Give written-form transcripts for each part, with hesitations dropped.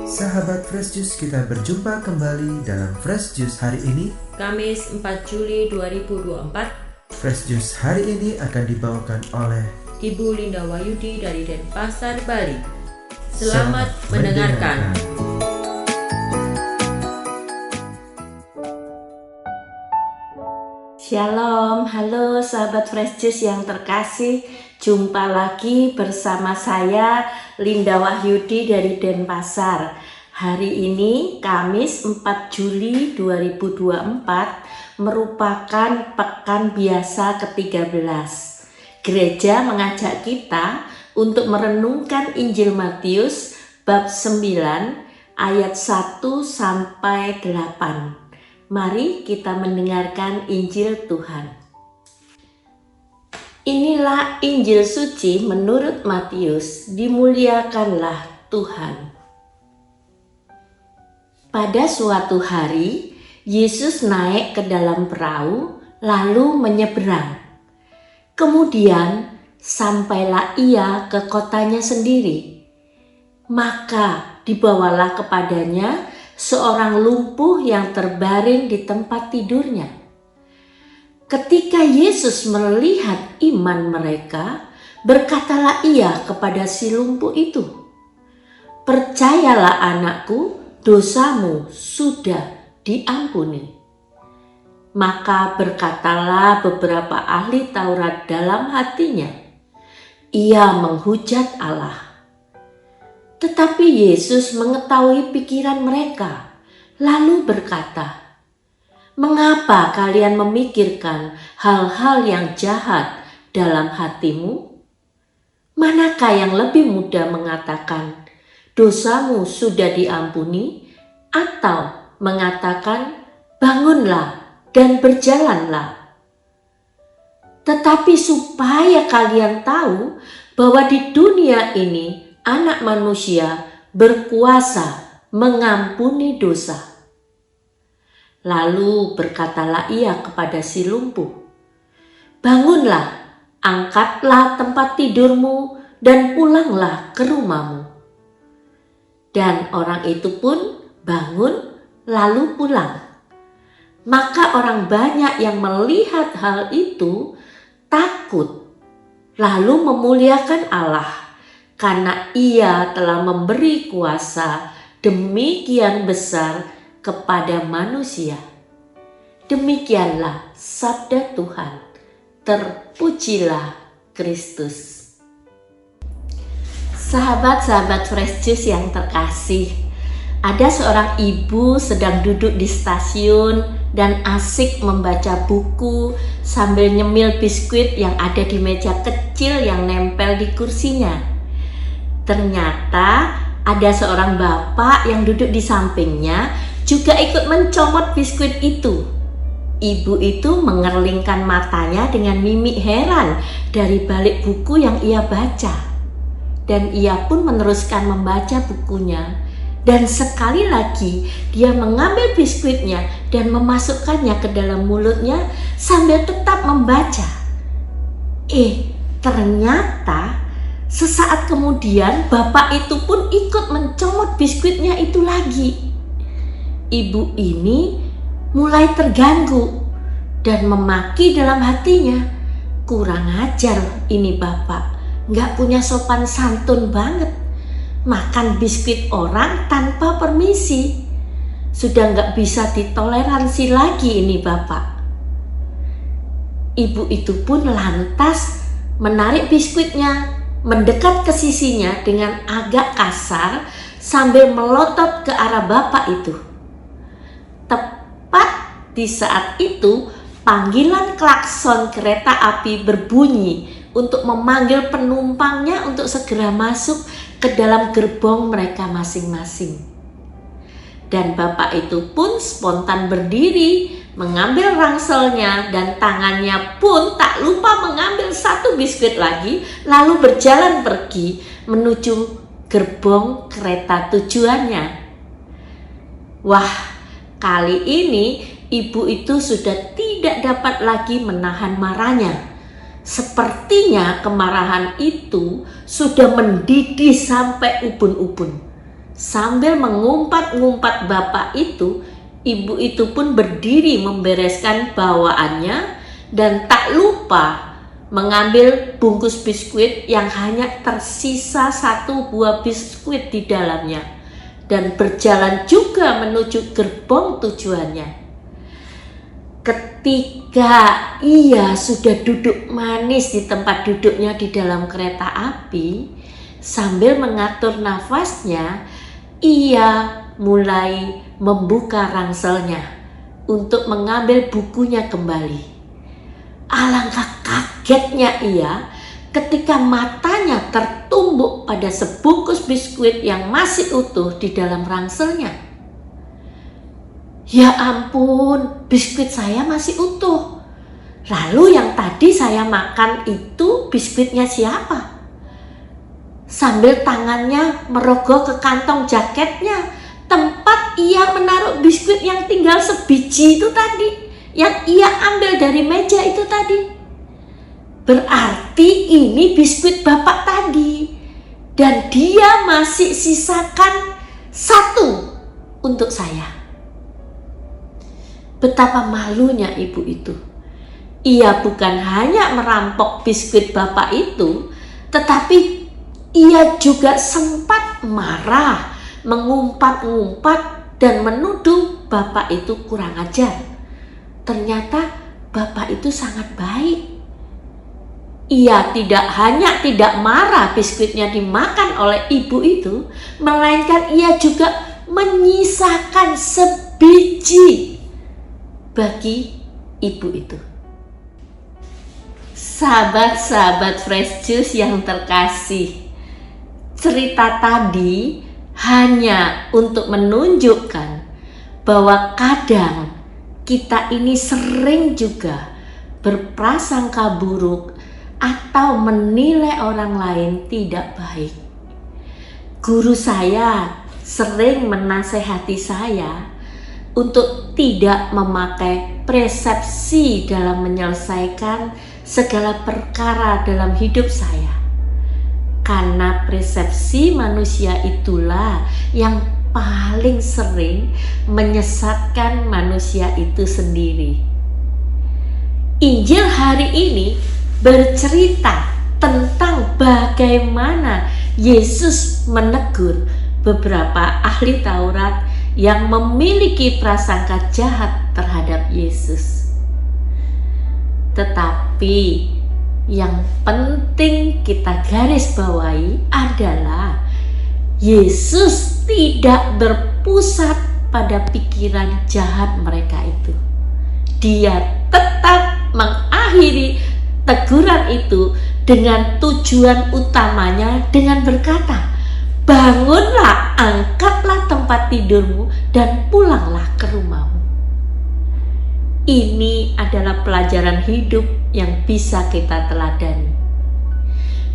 Sahabat Fresh Juice, kita berjumpa kembali dalam Fresh Juice hari ini, Kamis 4 Juli 2024. Fresh Juice hari ini akan dibawakan oleh Ibu Linda Wayudi dari Denpasar, Bali. Selamat mendengarkan. Shalom, halo sahabat Fresh Juice yang terkasih. Jumpa lagi bersama saya Linda Wahyudi dari Denpasar. Hari ini Kamis 4 Juli 2024 merupakan pekan biasa ke-13. Gereja mengajak kita untuk merenungkan Injil Matius bab 9 ayat 1 sampai 8. Mari kita mendengarkan Injil Tuhan. Inilah Injil suci menurut Matius, dimuliakanlah Tuhan. Pada suatu hari, Yesus naik ke dalam perahu lalu menyeberang. Kemudian sampailah ia ke kotanya sendiri. Maka dibawalah kepadanya seorang lumpuh yang terbaring di tempat tidurnya. Ketika Yesus melihat iman mereka, berkatalah ia kepada si lumpuh itu, "Percayalah anakku, dosamu sudah diampuni." Maka berkatalah beberapa ahli Taurat dalam hatinya, "Ia menghujat Allah." Tetapi Yesus mengetahui pikiran mereka, lalu berkata, "Mengapa kalian memikirkan hal-hal yang jahat dalam hatimu? Manakah yang lebih mudah mengatakan, 'Dosamu sudah diampuni,' atau mengatakan, 'Bangunlah dan berjalanlah'? Tetapi supaya kalian tahu bahwa di dunia ini Anak Manusia berkuasa mengampuni dosa." Lalu berkatalah ia kepada si lumpuh, "Bangunlah, angkatlah tempat tidurmu dan pulanglah ke rumahmu." Dan orang itu pun bangun lalu pulang. Maka orang banyak yang melihat hal itu takut, lalu memuliakan Allah, karena ia telah memberi kuasa demikian besar kepada manusia. Demikianlah sabda Tuhan. Terpujilah Kristus. Sahabat-sahabat Fresh Juice yang terkasih, ada seorang ibu sedang duduk di stasiun dan asik membaca buku sambil nyemil biskuit yang ada di meja kecil yang nempel di kursinya. Ternyata ada seorang bapak yang duduk di sampingnya juga ikut mencomot biskuit itu. Ibu itu mengerlingkan matanya dengan mimik heran dari balik buku yang ia baca. Dan ia pun meneruskan membaca bukunya. Dan sekali lagi dia mengambil biskuitnya dan memasukkannya ke dalam mulutnya sambil tetap membaca. Ternyata sesaat kemudian bapak itu pun ikut mencomot biskuitnya itu lagi. Ibu ini mulai terganggu dan memaki dalam hatinya, "Kurang ajar ini bapak, gak punya sopan santun banget. Makan biskuit orang tanpa permisi. Sudah gak bisa ditoleransi lagi ini bapak." Ibu itu pun lantas menarik biskuitnya, mendekat ke sisinya dengan agak kasar sambil melotot ke arah bapak itu. Tepat di saat itu, panggilan klakson kereta api berbunyi untuk memanggil penumpangnya untuk segera masuk ke dalam gerbong mereka masing-masing. Dan bapak itu pun spontan berdiri, mengambil rangselnya dan tangannya pun tak lupa mengambil satu biskuit lagi, lalu berjalan pergi menuju gerbong kereta tujuannya. Wah, kali ini ibu itu sudah tidak dapat lagi menahan marahnya. Sepertinya kemarahan itu sudah mendidih sampai ubun-ubun. Sambil mengumpat-ngumpat bapak itu, ibu itu pun berdiri membereskan bawaannya dan tak lupa mengambil bungkus biskuit yang hanya tersisa 1 buah biskuit di dalamnya dan berjalan juga menuju gerbong tujuannya. Ketika ia sudah duduk manis di tempat duduknya di dalam kereta api, sambil mengatur nafasnya, ia mulai membuka rangselnya untuk mengambil bukunya kembali. Alangkah kagetnya ia ketika matanya tertumbuk pada sebungkus biskuit yang masih utuh di dalam rangselnya. Ya ampun, biskuit saya masih utuh. Lalu yang tadi saya makan itu biskuitnya siapa? Sambil tangannya merogoh ke kantong jaketnya, tempat ia menaruh biskuit yang tinggal sebiji itu tadi, yang ia ambil dari meja itu tadi. Berarti ini biskuit bapak tadi, dan dia masih sisakan 1 untuk saya. Betapa malunya ibu itu. Ia bukan hanya merampok biskuit bapak itu, tetapi ia juga sempat marah, mengumpat-ngumpat dan menuduh bapak itu kurang ajar. Ternyata bapak itu sangat baik. Ia tidak marah biskuitnya dimakan oleh ibu itu, melainkan ia juga menyisakan sebiji bagi ibu itu. Sahabat-sahabat Fresh Juice yang terkasih, cerita tadi hanya untuk menunjukkan bahwa kadang kita ini sering juga berprasangka buruk atau menilai orang lain tidak baik. Guru saya sering menasehati saya untuk tidak memakai persepsi dalam menyelesaikan segala perkara dalam hidup saya. Karena persepsi manusia itulah yang paling sering menyesatkan manusia itu sendiri. Injil hari ini bercerita tentang bagaimana Yesus menegur beberapa ahli Taurat yang memiliki prasangka jahat terhadap Yesus. Tetapi yang penting kita garis bawahi adalah Yesus tidak berpusat pada pikiran jahat mereka itu. Dia tetap mengakhiri teguran itu dengan tujuan utamanya dengan berkata, "Bangunlah, angkatlah tempat tidurmu dan pulanglah ke rumahmu." Ini adalah pelajaran hidup yang bisa kita teladani.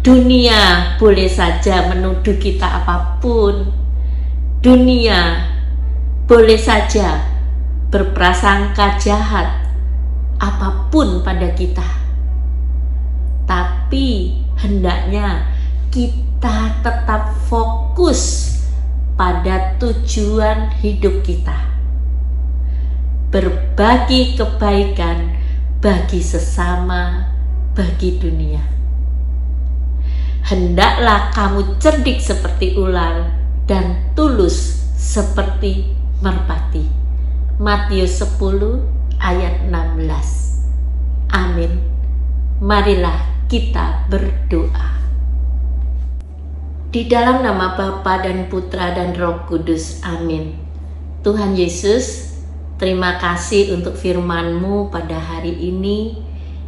Dunia boleh saja menuduh kita apapun. Dunia boleh saja berprasangka jahat apapun pada kita. Tapi hendaknya kita tetap fokus pada tujuan hidup kita. Berbagi kebaikan bagi sesama, bagi dunia. Hendaklah kamu cerdik seperti ular dan tulus seperti merpati. Matius 10 ayat 16. Amin. Marilah kita berdoa. Di dalam nama Bapa dan Putra dan Roh Kudus. Amin. Tuhan Yesus, terima kasih untuk firman-Mu pada hari ini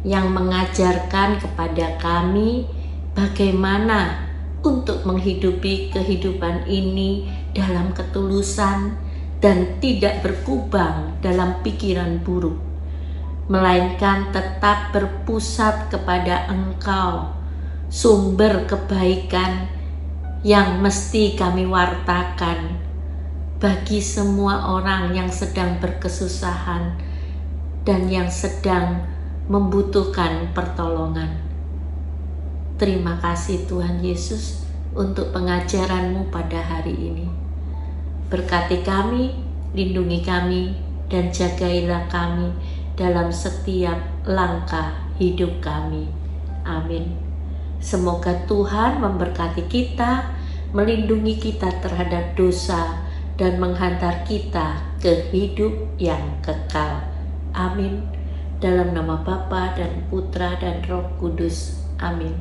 yang mengajarkan kepada kami bagaimana untuk menghidupi kehidupan ini dalam ketulusan dan tidak berkubang dalam pikiran buruk, melainkan tetap berpusat kepada Engkau, sumber kebaikan yang mesti kami wartakan bagi semua orang yang sedang berkesusahan dan yang sedang membutuhkan pertolongan. Terima kasih Tuhan Yesus untuk pengajaran-Mu pada hari ini. Berkati kami, lindungi kami, dan jagailah kami dalam setiap langkah hidup kami. Amin. Semoga Tuhan memberkati kita, melindungi kita terhadap dosa, dan menghantar kita ke hidup yang kekal. Amin. Dalam nama Bapa dan Putra dan Roh Kudus. Amin.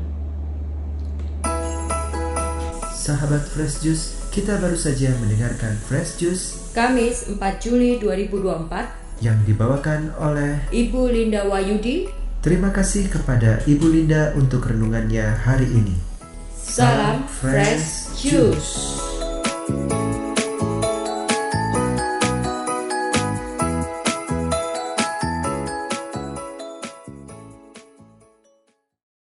Sahabat Fresh Juice, kita baru saja mendengarkan Fresh Juice Kamis 4 Juli 2024 yang dibawakan oleh Ibu Linda Wayudi. Terima kasih kepada Ibu Linda untuk renungannya hari ini. Salam Fresh Juice.